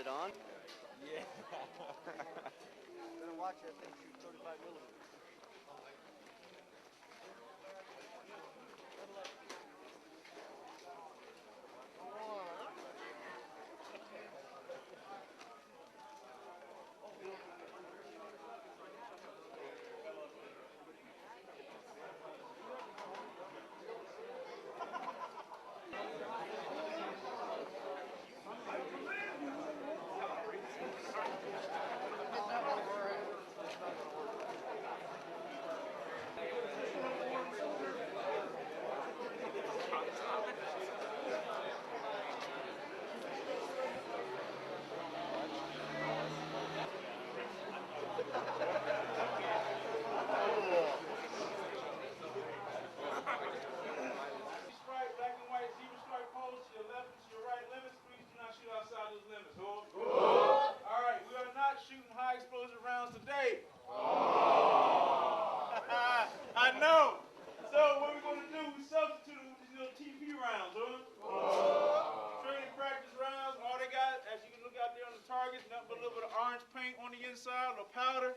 it on. Yeah. Better watch that thing shoot 35 millimeters. Powder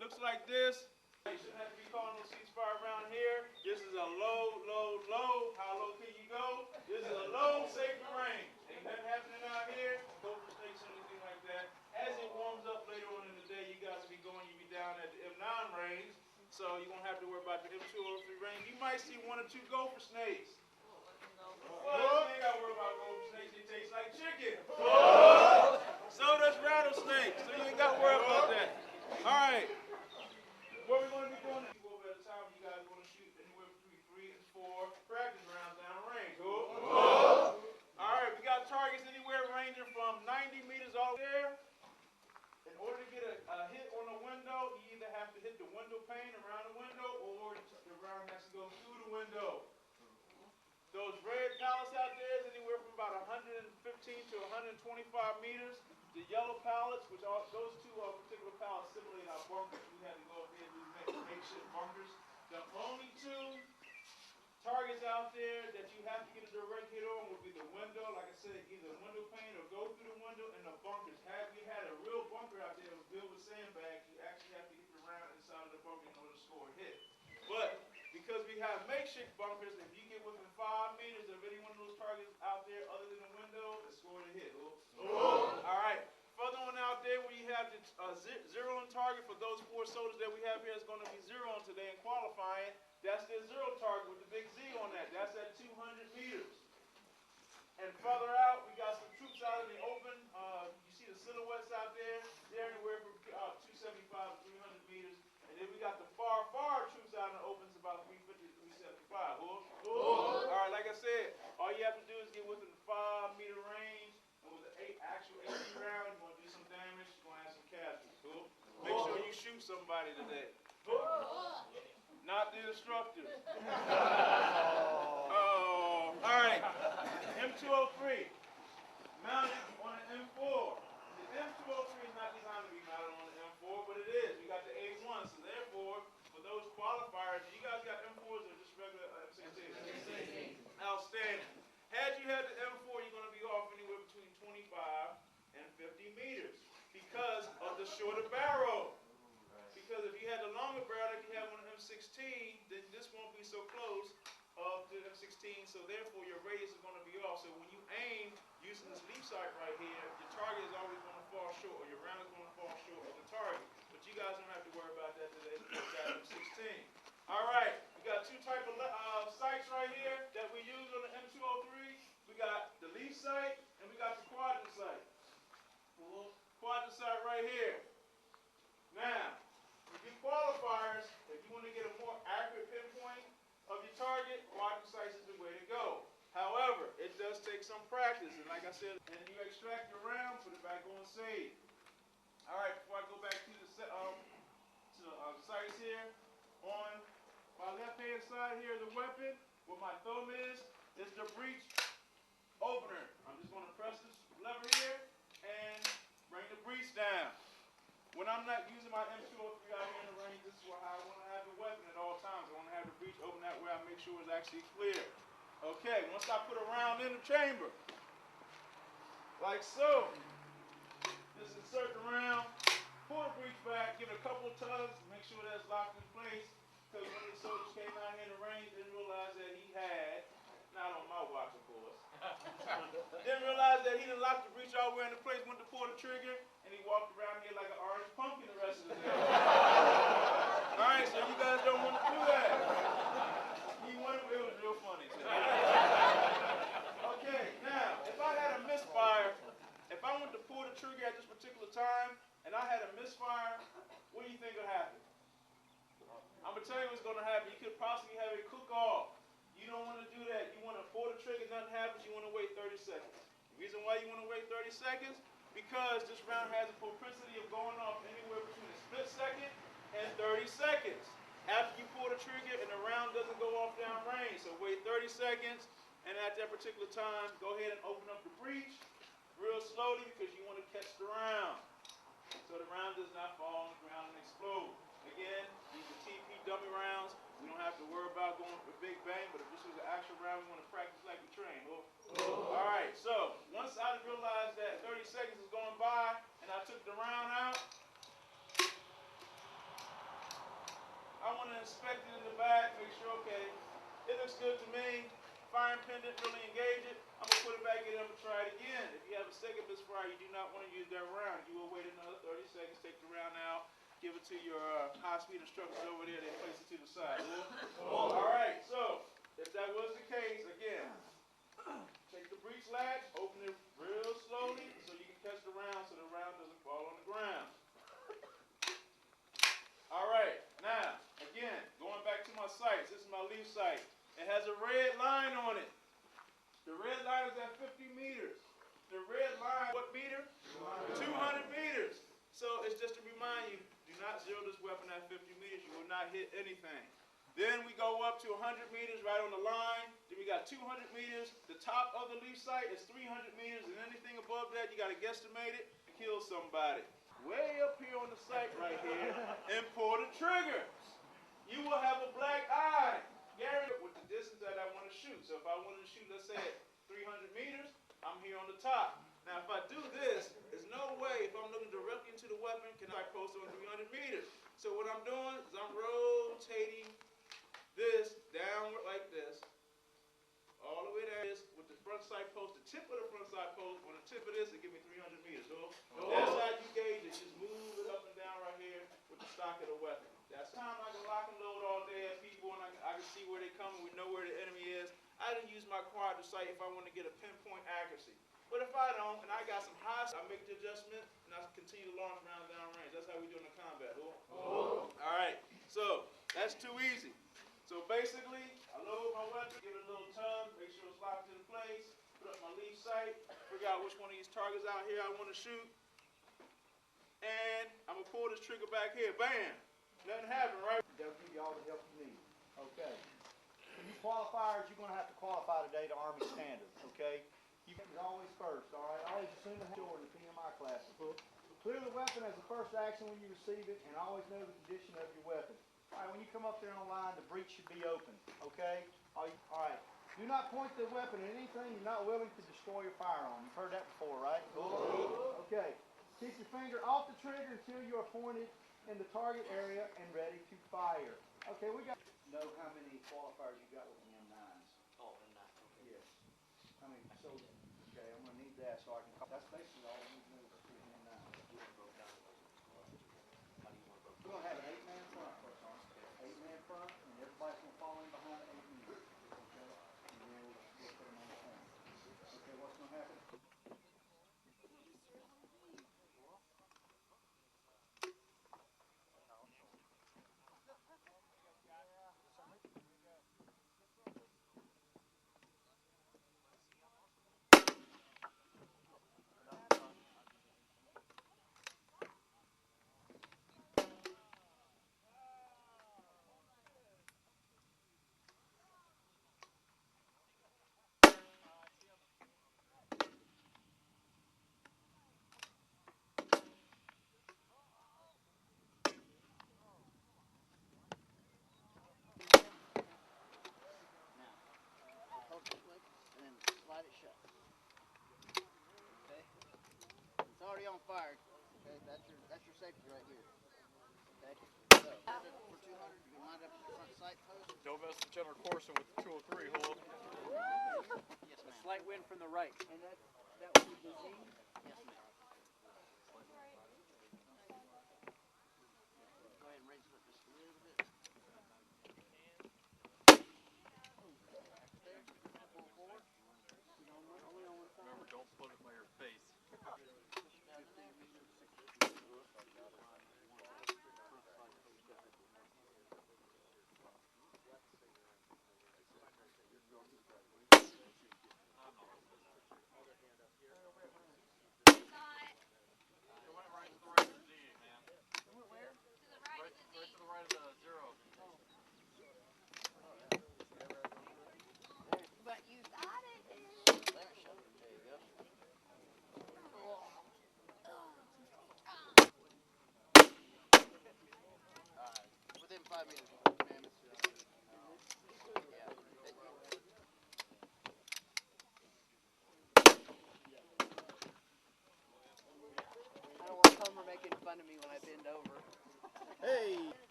looks like this. You shouldn't have to be calling no ceasefire around here. This is a low, low, low. How low can you go? This is a low safety range. Ain't nothing happening out here. Go for snakes or anything like that. As it warms up later on in the day, you guys will be going. You'll be down at the M9 range, so you won't have to worry about the M203 range. You might see one or two gopher snakes. Well, you ain't got to worry about gopher snakes. They taste like chicken. So does rattlesnakes. So you ain't got to worry about that. All right. What we're going to be doing is over at the time, you guys are going to shoot anywhere between 3 and 4 practice rounds down range. All right, we got targets anywhere ranging from 90 meters all there. In order to get a hit on the window, you either have to hit the window pane around the window, or the round has to go through the window. Those red pallets out there is anywhere from about 115 to 125 meters. The yellow pallets, which are those two particular pallets simulate our bunkers. We had to go up there and do makeshift bunkers. The only two targets out there that you have to get a direct hit on would be the window, like I said, either window pane or go through the window, and the bunkers. Had we had a real bunker out there that was built with sandbags, you actually have to hit the round inside of the bunker in order to score a hit. But because we have makeshift bunkers, if you get within 5 meters of any one of those targets out there other than the window, it's scored a hit. All right. Further on out there, where you have the zeroing target for those 4 soldiers that we have here, is going to be zeroing today in qualifying. That's their zero target with the big Z on that. That's at 200 meters. And further out, we got some troops out in the open. You see the silhouettes out there. They're anywhere from 275 to 300 meters. And then we got the far troops out in the open. It's about 350 to 375. All right, like I said, all you have to do is get within the 5-meter range. And with the actual 80 round, you're going to do some damage. You're going to have some casualties. Make sure you shoot somebody today. Not the instructor. All right. M203. Mounted on an M4. The M203 is not designed to be mounted on an M4, but it is. We got the A1, so therefore, for those qualifiers, you guys got M4s or just regular M16? Outstanding. Had you had the M4, you're going to be off anywhere between 25 and 50 meters because of the shorter barrel. Because if you had the longer barrel like you have on the M16, then this won't be so close to the M16, so therefore your radius is going to be off. So when you aim using this leaf sight right here, your target is always going to fall short, or your round is going to fall short of the target. But you guys don't have to worry about that today because you got M16. All right, we got 2 types of sights right here that we use on the M203. We got the leaf sight and we got the quadrant sight. Quadrant sight right here. Now, with your qualifiers, if you want to get a more accurate pinpoint of your target, quadrant sight is the way to go. However, it does take some practice, and like I said, and you extract your round, put it back on save. All right, before I go back to the sights here, on my left-hand side here, the weapon, what my thumb is the Breech Opener. I'm just going to press this lever here and bring the breech down. When I'm not using my M203 out here in the range, this is how I want to have the weapon at all times. I want to have the breech open that way. I make sure it's actually clear. Okay, once I put a round in the chamber, like so, Just insert the round, pull the breech back, give it a couple of tugs, make sure that's locked in place. Because one of the soldiers came out here in the range, didn't realize that he had, not on my watch of course, didn't realize that he didn't lock the breech all the way into place, went to pull the trigger, and he walked around here like an orange pumpkin the rest of the day. Alright, so you guys don't want to do that. It was real funny. Okay, now, if I had a misfire, if I went to pull the trigger at this particular time, and I had a misfire, what do you think would happen? I'm going to tell you what's going to happen. You could possibly have it cook off. You don't want to do that. You want to pull the trigger, nothing happens, you want to wait 30 seconds. The reason why you want to wait 30 seconds, because this round has a propensity of going off anywhere between a split second and 30 seconds. After you pull the trigger and the round doesn't go off downrange. So wait 30 seconds, and at that particular time, go ahead and open up the breech real slowly because you want to catch the round. So the round does not fall on the ground and explode. Again, these are TP dummy rounds. We don't have to worry about going for big bang, but if this was an actual round, we want to practice like we train. All right, so once I realized that 30 seconds is going by and I took the round out, I want to inspect it in the back, make sure, okay, it looks good to me. Firing pin didn't really engage it. I'm going to put it back in and I'm going to try it again. If you have a second misfire, you do not want to use that round. You will wait another 30 seconds, take the round out, give it to your high-speed instructors over there, they place it to the side. All right, so if that was the case, again, take the breech latch, open it real slowly so you can catch the round so the round doesn't fall on the ground. All right, now, again, going back to my sights, this is my leaf sight. It has a red line on it. The red line is at 50 meters. The red line, what meter? 200 meters. So it's just to remind you, do not zero this weapon at 50 meters. You will not hit anything. Then we go up to 100 meters right on the line. Then we got 200 meters. The top of the leaf sight is 300 meters, and anything above that, you got to guesstimate it to kill somebody. Way up here on the sight right here, and pull the trigger. You will have a black eye. Guaranteed with the distance that I want to shoot. So if I wanted to shoot, let's say at 300 meters, I'm here on the top. Now if I do this, there's no way, if I'm looking directly into the weapon, can I post on 300 meters. So what I'm doing is I'm rotating this downward like this, all the way down this with the front sight post, the tip of the front sight post, on the tip of this, it give me 300 meters. So that's how you gauge it. Just move it up and down right here with the stock of the weapon. That's time I can lock and load all day at people, and I can see where they come, and we know where the enemy is. I can use my quad sight if I want to get a pinpoint accuracy. But if I don't, and I got some high, I make the adjustment, and I continue to launch round down range. That's how we do in the combat. All right, so that's too easy. So basically, I load my weapon, give it a little tug, make sure it's locked in place, put up my leaf sight, figure out which one of these targets out here I want to shoot, and I'm going to pull this trigger back here. Bam! Nothing happened, right? They'll give you all the help you need. Okay. You qualifiers, you're going to have to qualify today to Army standards, okay? You can always first, all right? Always assume the door in the PMI class. Clear the weapon as the first action when you receive it, and always know the condition of your weapon. All right, when you come up there on the line, the breech should be open, okay? All right. Do not point the weapon at anything you're not willing to destroy your firearm. You've heard that before, right? Okay. Keep your finger off the trigger until you are pointed in the target area and ready to fire. Okay, we got. Know how many qualifiers you got with the M9s? Oh, and that. Okay. Yes. I mean, so okay, I'm gonna need that so I can. That's basically all we need to know is the M9. We're gonna have an 8-man front first, huh? 8-man front, and everybody's gonna fall in behind the 8 men. Okay, and then we'll put them on the corner. Okay, what's gonna happen? And then slide it shut. Okay? already on fire. Okay, that's your safety right here. Okay. So, for 200, you line up at the front sight post. Don't mess with center coursing with the 203, hold. Yes, ma'am. Slight wind from the right. And that would be the Z? Yes, ma'am. Go ahead and raise it up just a little bit. There. Pull forward. Only on one side. Remember, don't put it by your face. Within 5 meters.